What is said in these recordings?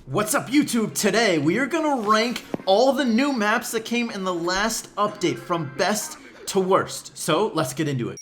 What's up, YouTube? Today we are gonna rank all the new maps that came in the last update from best to worst. So let's get into it.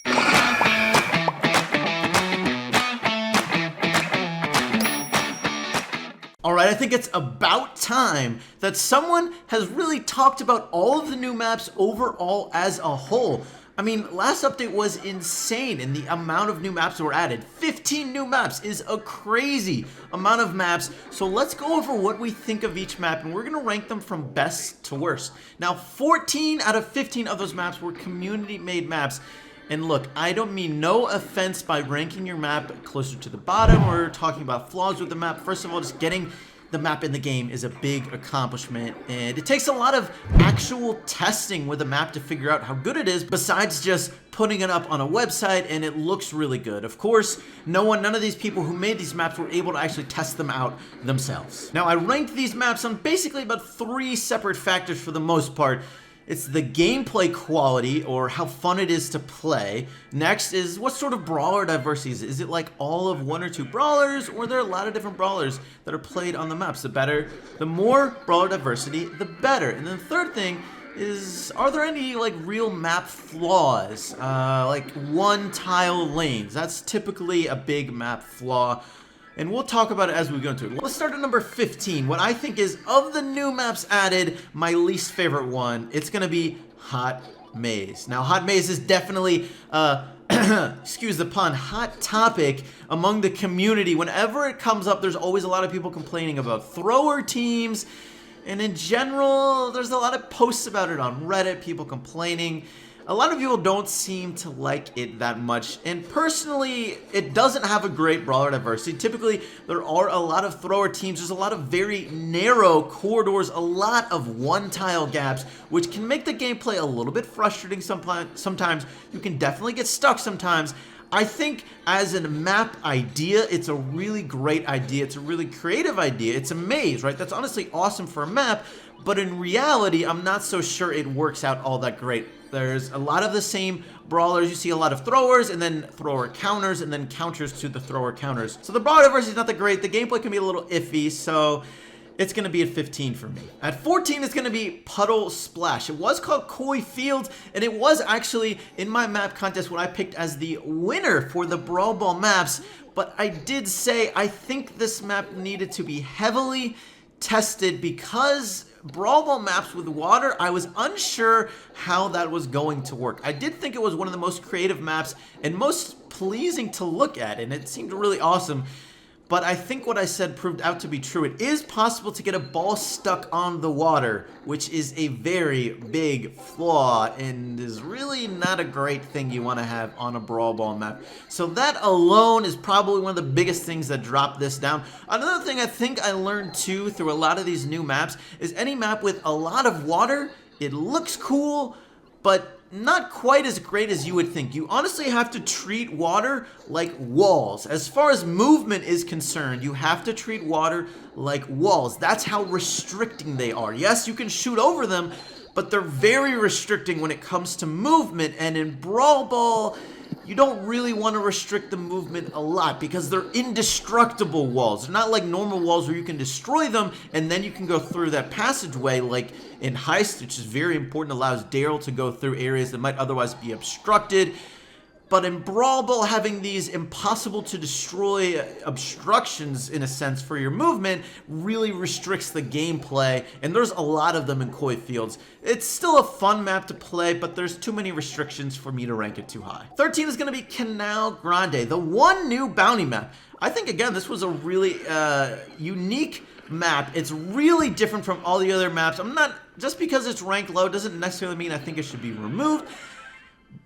Alright, I think it's about time that someone has really talked about all of the new maps overall as a whole. I mean, last update was insane in the amount of new maps that were added. 15 new maps is a crazy amount of maps. So let's go over what we think of each map, and we're going to rank them from best to worst. Now, 14 out of 15 of those maps were community-made maps. And look, I don't mean no offense by ranking your map closer to the bottom or talking about flaws with the map. First of all, just getting the map in the game is a big accomplishment, and it takes a lot of actual testing with a map to figure out how good it is, besides just putting it up on a website and it looks really good. Of course, none of these people who made these maps were able to actually test them out themselves. Now, I ranked these maps on basically about 3 separate factors for the most part. It's the gameplay quality, or how fun it is to play. Next is what sort of brawler diversity is it? Is it like all of 1 or 2 brawlers, or are there a lot of different brawlers that are played on the maps? The more brawler diversity, the better. And then the third thing is, are there any like real map flaws? Like one tile lanes. That's typically a big map flaw. And we'll talk about it as we go into it. Let's start at number 15. What I think is, of the new maps added, my least favorite one. It's gonna be Hot Maze. Now, Hot Maze is definitely, excuse the pun, hot topic among the community. Whenever it comes up, there's always a lot of people complaining about thrower teams. And in general, there's a lot of posts about it on Reddit, people complaining. A lot of people don't seem to like it that much, and personally, it doesn't have a great brawler diversity. Typically, there are a lot of thrower teams, there's a lot of very narrow corridors, a lot of one-tile gaps, which can make the gameplay a little bit frustrating sometimes. You can definitely get stuck sometimes. I think as a map idea, it's a really great idea. It's a really creative idea. It's a maze, right? That's honestly awesome for a map, but in reality, I'm not so sure it works out all that great. There's a lot of the same brawlers. You see a lot of throwers, and then thrower counters, and then counters to the thrower counters. So the brawler diversity is not that great. The gameplay can be a little iffy, so it's going to be at 15 for me. At 14, it's going to be Puddle Splash. It was called Koide Fields, and it was actually in my map contest what I picked as the winner for the Brawl Ball maps. But I did say I think this map needed to be heavily tested because Brawl Ball maps with water, I was unsure how that was going to work. I did think it was one of the most creative maps and most pleasing to look at, and it seemed really awesome. But I think what I said proved out to be true. It is possible to get a ball stuck on the water, which is a very big flaw and is really not a great thing you want to have on a Brawl Ball map. So that alone is probably one of the biggest things that dropped this down. Another thing I think I learned too through a lot of these new maps is any map with a lot of water, it looks cool, but not quite as great as you would think. You honestly have to treat water like walls. As far as movement is concerned, you have to treat water like walls. That's how restricting they are. Yes, you can shoot over them, but they're very restricting when it comes to movement. And in Brawl Ball, you don't really want to restrict the movement a lot because they're indestructible walls. They're not like normal walls where you can destroy them and then you can go through that passageway like in Heist, which is very important, allows Daryl to go through areas that might otherwise be obstructed. But in Brawl Ball, having these impossible to destroy obstructions, in a sense, for your movement really restricts the gameplay, and there's a lot of them in Koide Fields. It's still a fun map to play, but there's too many restrictions for me to rank it too high. 13 is going to be Canal Grande, the one new bounty map. I think, again, this was a really unique map. It's really different from all the other maps. Just because it's ranked low doesn't necessarily mean I think it should be removed.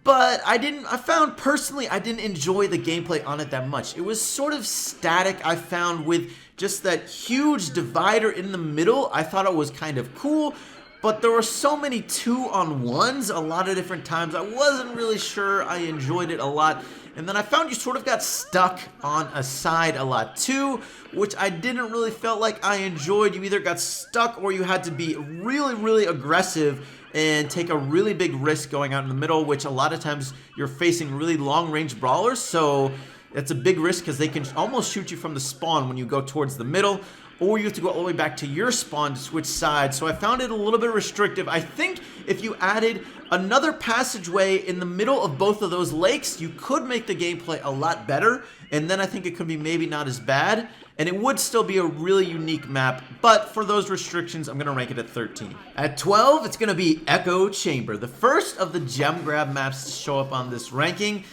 But I found personally, I didn't enjoy the gameplay on it that much. It was sort of static, I found, with just that huge divider in the middle. I thought it was kind of cool, but there were so many 2-on-1s a lot of different times. I wasn't really sure I enjoyed it a lot. And then I found you sort of got stuck on a side a lot too, which I didn't really feel like I enjoyed. You either got stuck or you had to be really, really aggressive and take a really big risk going out in the middle, which a lot of times you're facing really long-range brawlers, so It's a big risk because they can almost shoot you from the spawn when you go towards the middle. or you have to go all the way back to your spawn to switch sides. So I found it a little bit restrictive. I think if you added another passageway in the middle of both of those lakes, you could make the gameplay a lot better, and then I think it could be maybe not as bad, and it would still be a really unique map, but for those restrictions, I'm going to rank it at 13. At 12, it's going to be Echo Chamber, the first of the gem grab maps to show up on this ranking.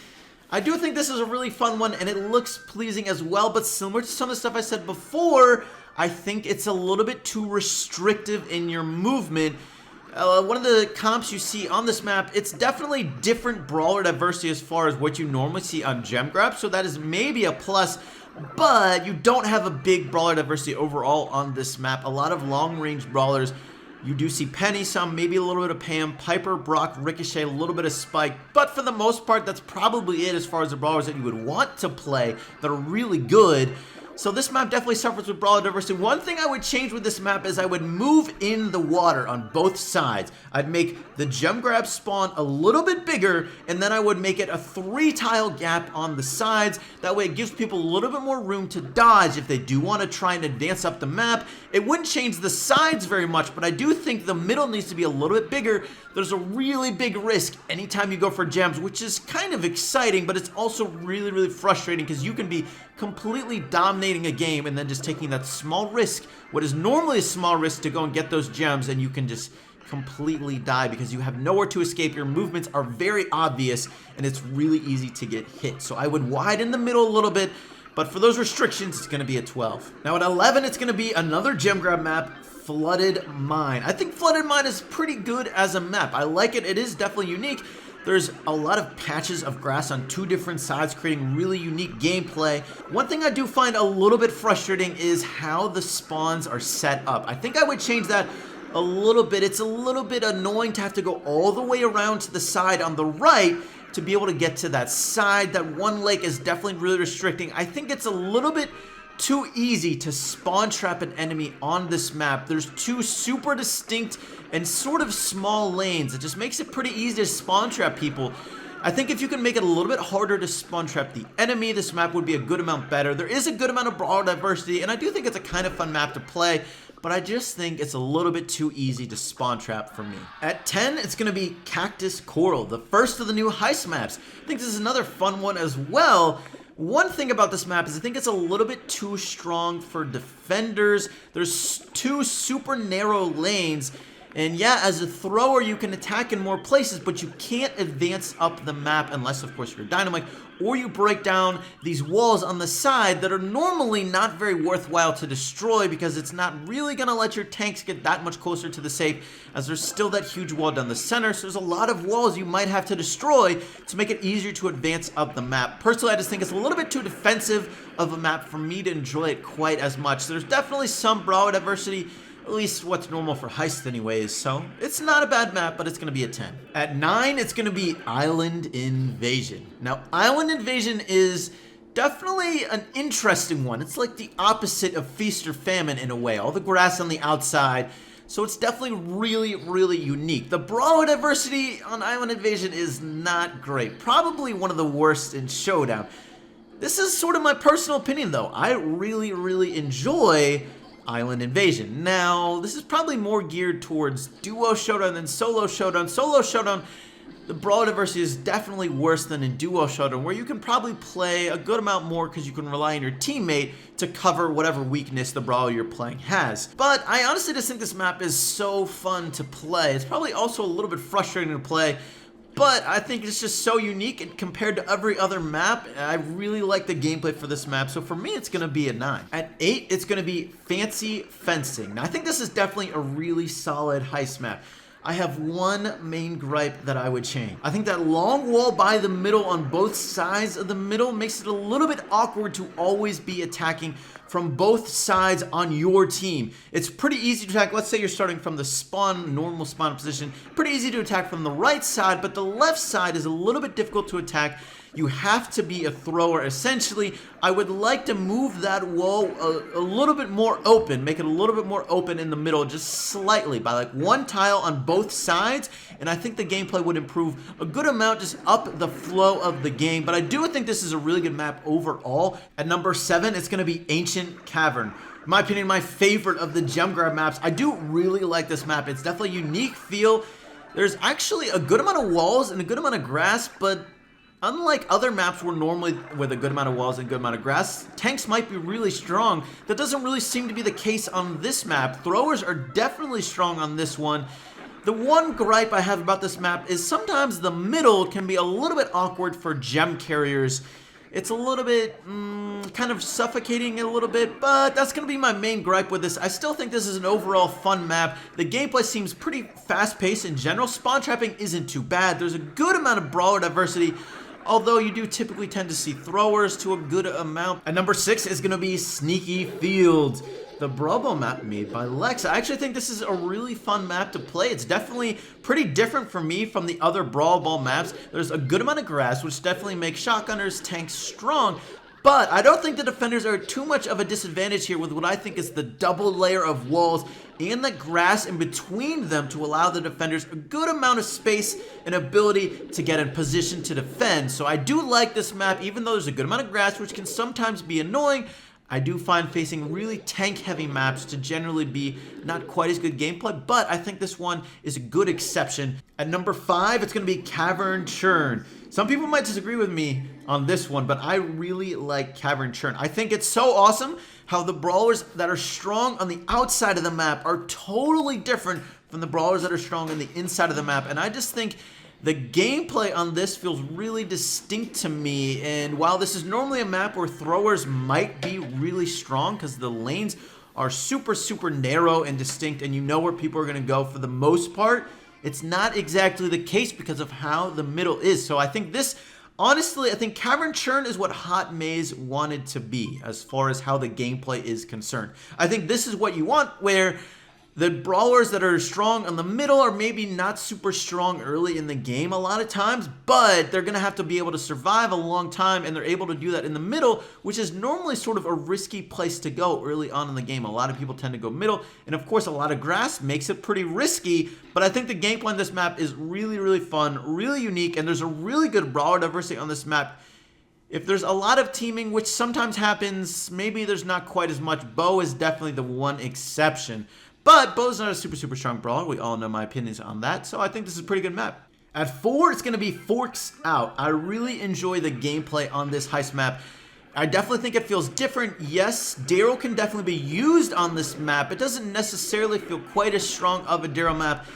I do think this is a really fun one, and it looks pleasing as well, but similar to some of the stuff I said before, I think it's a little bit too restrictive in your movement. One of the comps you see on this map, it's definitely different brawler diversity as far as what you normally see on gem grab, so that is maybe a plus, but you don't have a big brawler diversity overall on this map. A lot of long-range brawlers, you do see Penny some, maybe a little bit of Pam, Piper, Brock, Ricochet, a little bit of Spike, but for the most part, that's probably it as far as the brawlers that you would want to play that are really good. So this map definitely suffers with brawler diversity. One thing I would change with this map is I would move in the water on both sides. I'd make the gem grab spawn a little bit bigger, and then I would make it a 3-tile gap on the sides. That way it gives people a little bit more room to dodge if they do want to try and advance up the map. It wouldn't change the sides very much, but I do think the middle needs to be a little bit bigger. There's a really big risk anytime you go for gems, which is kind of exciting, but it's also really, really frustrating because you can be completely dominating a game and then just taking that small risk, what is normally a small risk, to go and get those gems, and you can just completely die because you have nowhere to escape. Your movements are very obvious, and it's really easy to get hit. So I would widen the middle a little bit, but for those restrictions, it's going to be a 12. Now at 11, it's going to be another gem grab map, Flooded Mine. I think Flooded Mine is pretty good as a map. I like it. It is definitely unique. There's a lot of patches of grass on 2 different sides, creating really unique gameplay. One thing I do find a little bit frustrating is how the spawns are set up. I think I would change that a little bit. It's a little bit annoying to have to go all the way around to the side on the right to be able to get to that side. That one lake is definitely really restricting. I think it's a little bit too easy to spawn trap an enemy on this map. There's 2 super distinct and sort of small lanes. It just makes it pretty easy to spawn trap people. I think if you can make it a little bit harder to spawn trap the enemy, this map would be a good amount better. There is a good amount of brawler diversity, and I do think it's a kind of fun map to play, but I just think it's a little bit too easy to spawn trap for me. At 10, it's going to be Cactus Coral, the first of the new heist maps. I think this is another fun one as well. One thing about this map is I think it's a little bit too strong for defenders. There's 2 super narrow lanes, and yeah, as a thrower you can attack in more places, but you can't advance up the map unless of course you're Dynamite, or you break down these walls on the side that are normally not very worthwhile to destroy because it's not really going to let your tanks get that much closer to the safe, as there's still that huge wall down the center. So there's a lot of walls you might have to destroy to make it easier to advance up the map. Personally, I just think it's a little bit too defensive of a map for me to enjoy it quite as much. There's definitely some brawler diversity, at least what's normal for heist anyways, so it's not a bad map, but it's going to be a 10. At 9, it's going to be Island Invasion. Now, Island Invasion is definitely an interesting one. It's like the opposite of Feast or Famine in a way. All the grass on the outside, so it's definitely really, really unique. The brawler diversity on Island Invasion is not great. Probably one of the worst in Showdown. This is sort of my personal opinion, though. I really, really enjoy Island Invasion. Now, this is probably more geared towards duo showdown than solo showdown. Solo showdown, the brawler diversity is definitely worse than in duo showdown, where you can probably play a good amount more because you can rely on your teammate to cover whatever weakness the brawler you're playing has. But I honestly just think this map is so fun to play. It's probably also a little bit frustrating to play, but I think it's just so unique, and compared to every other map, I really like the gameplay for this map, so for me it's going to be a 9. At 8, it's going to be Fancy Fencing. Now I think this is definitely a really solid heist map. I have one main gripe that I would change. I think that long wall by the middle on both sides of the middle makes it a little bit awkward to always be attacking from both sides on your team. It's pretty easy to attack. Let's say you're starting from the normal spawn position. Pretty easy to attack from the right side, but the left side is a little bit difficult to attack. You have to be a thrower. Essentially, I would like to move that wall a little bit more open, make it a little bit more open in the middle, just slightly, by like 1 tile on both sides, and I think the gameplay would improve a good amount, just up the flow of the game. But I do think this is a really good map overall. At number 7, it's going to be Ancient Cavern. In my opinion, my favorite of the gem grab maps. I do really like this map. It's definitely a unique feel. There's actually a good amount of walls and a good amount of grass, but unlike other maps where normally with a good amount of walls and a good amount of grass, tanks might be really strong. That doesn't really seem to be the case on this map. Throwers are definitely strong on this one. The one gripe I have about this map is sometimes the middle can be a little bit awkward for gem carriers. It's a little bit kind of suffocating a little bit, but that's going to be my main gripe with this. I still think this is an overall fun map. The gameplay seems pretty fast-paced in general. Spawn trapping isn't too bad. There's a good amount of brawler diversity, although you do typically tend to see throwers to a good amount. At number 6 is going to be Sneaky Fields, the Brawl map made by Lex. I actually think this is a really fun map to play. It's definitely pretty different for me from the other Brawl Ball maps. There's a good amount of grass, which definitely makes shotgunners, tanks strong, but I don't think the defenders are too much of a disadvantage here with what I think is the double layer of walls and the grass in between them to allow the defenders a good amount of space and ability to get in position to defend. So I do like this map, even though there's a good amount of grass, which can sometimes be annoying. I do find facing really tank-heavy maps to generally be not quite as good gameplay, but I think this one is a good exception. At number 5, it's going to be Cavern Churn. Some people might disagree with me on this one, but I really like Cavern Churn. I think it's so awesome how the brawlers that are strong on the outside of the map are totally different from the brawlers that are strong on the inside of the map, and I just think the gameplay on this feels really distinct to me, and while this is normally a map where throwers might be really strong because the lanes are super narrow and distinct and you know where people are going to go for the most part, it's not exactly the case because of how the middle is. So I think this, honestly, I think Cavern Churn is what Hot Maze wanted to be as far as how the gameplay is concerned. I think this is what you want, where the brawlers that are strong on the middle are maybe not super strong early in the game a lot of times, but they're going to have to be able to survive a long time, and they're able to do that in the middle, which is normally sort of a risky place to go early on in the game. A lot of people tend to go middle, and of course a lot of grass makes it pretty risky, but I think the gameplay on this map is really fun, really unique, and there's a really good brawler diversity on this map. If there's a lot of teaming, which sometimes happens, maybe there's not quite as much. Bo is definitely the one exception. But Bo's not a super strong brawler. We all know my opinions on that, so I think this is a pretty good map. At 4, it's going to be Forks Out. I really enjoy the gameplay on this heist map. I definitely think it feels different. Yes, Daryl can definitely be used on this map. It doesn't necessarily feel quite as strong of a Daryl map.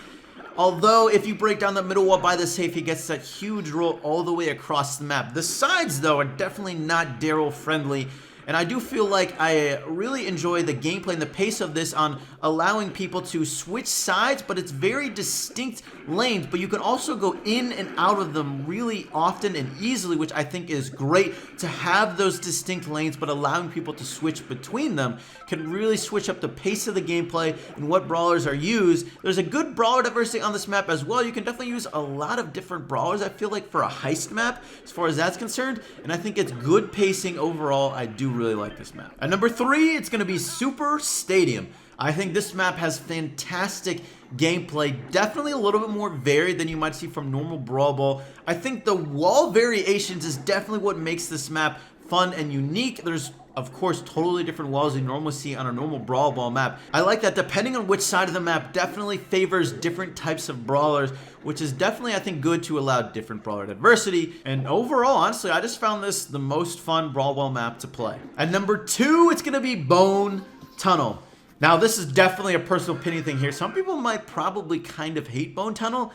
Although, if you break down the middle wall by the safe, he gets that huge roll all the way across the map. The sides, though, are definitely not Daryl friendly. And I do feel like I really enjoy the gameplay and the pace of this on allowing people to switch sides, but it's very distinct lanes, but you can also go in and out of them really often and easily, which I think is great to have those distinct lanes, but allowing people to switch between them can really switch up the pace of the gameplay and what brawlers are used. There's a good brawler diversity on this map as well. You can definitely use a lot of different brawlers, I feel like, for a heist map as far as that's concerned, and I think it's good pacing overall. I do really like this map. At number 3, it's going to be Super Stadium. I think this map has fantastic gameplay, definitely a little bit more varied than you might see from normal Brawl Ball. I think the wall variations is definitely what makes this map fun and unique. There's, of course, totally different walls you normally see on a normal Brawl Ball map. I like that depending on which side of the map definitely favors different types of brawlers, which is definitely, I think, good to allow different brawler diversity. And overall, honestly, I just found this the most fun Brawl Ball map to play. At number 2, it's going to be Bone Tunnel. Now, this is definitely a personal opinion thing here. Some people might probably kind of hate Bone Tunnel.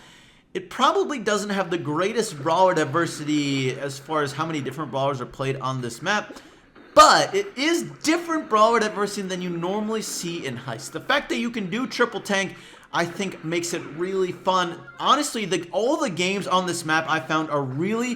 It probably doesn't have the greatest brawler diversity as far as how many different brawlers are played on this map, but it is different brawler diversity than you normally see in Heist. The fact that you can do triple tank, I think, makes it really fun. Honestly, all the games on this map I found are really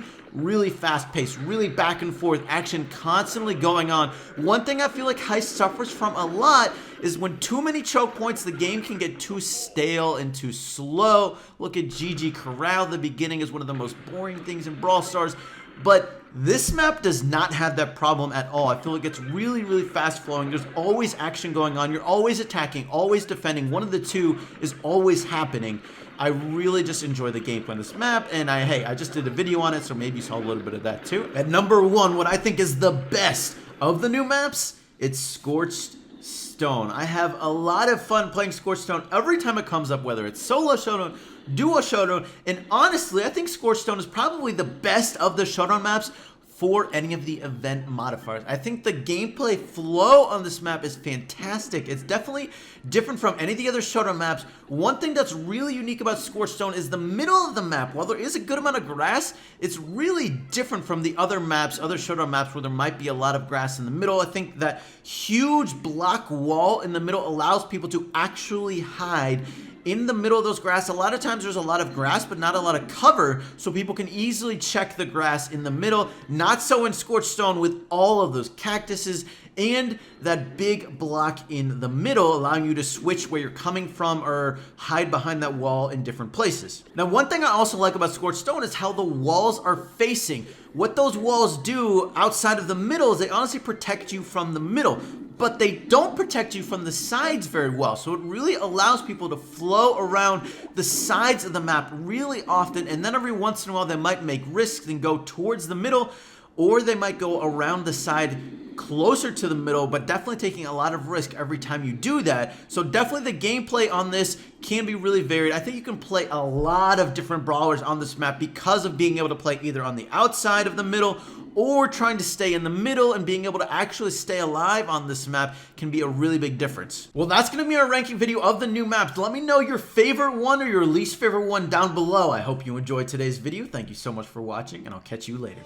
fast-paced, really back and forth, action constantly going on. One thing I feel like Heist suffers from a lot is when too many choke points, the game can get too stale and too slow. Look at GG Corral. The beginning is one of the most boring things in Brawl Stars, but this map does not have that problem at all. I feel like it's really fast flowing. There's always action going on. You're always attacking, always defending. One of the two is always happening. I really just enjoy the gameplay on this map, and I just did a video on it, so maybe you saw a little bit of that too. At number 1, what I think is the best of the new maps, it's Scorched Stone. I have a lot of fun playing Scorched Stone every time it comes up, whether it's solo showdown, duo showdown, and honestly, I think Scorched Stone is probably the best of the showdown maps for any of the event modifiers. I think the gameplay flow on this map is fantastic. It's definitely different from any of the other showdown maps. One thing that's really unique about Scorched Stone is the middle of the map. While there is a good amount of grass, it's really different from the other maps, other showdown maps where there might be a lot of grass in the middle. I think that huge block wall in the middle allows people to actually hide in the middle of those grass. A lot of times there's a lot of grass, but not a lot of cover, so people can easily check the grass in the middle. Not so in Scorched Stone with all of those cactuses and that big block in the middle, allowing you to switch where you're coming from or hide behind that wall in different places. Now, one thing I also like about Scorched Stone is how the walls are facing. What those walls do outside of the middle is they honestly protect you from the middle, but they don't protect you from the sides very well. So it really allows people to flow around the sides of the map really often, and then every once in a while they might make risks and go towards the middle, or they might go around the side closer to the middle, but definitely taking a lot of risk every time you do that. So definitely the gameplay on this can be really varied. I think you can play a lot of different brawlers on this map because of being able to play either on the outside of the middle or trying to stay in the middle, and being able to actually stay alive on this map can be a really big difference. Well, that's going to be our ranking video of the new maps. Let me know your favorite one or your least favorite one down below. I hope you enjoyed today's video. Thank you so much for watching, and I'll catch you later.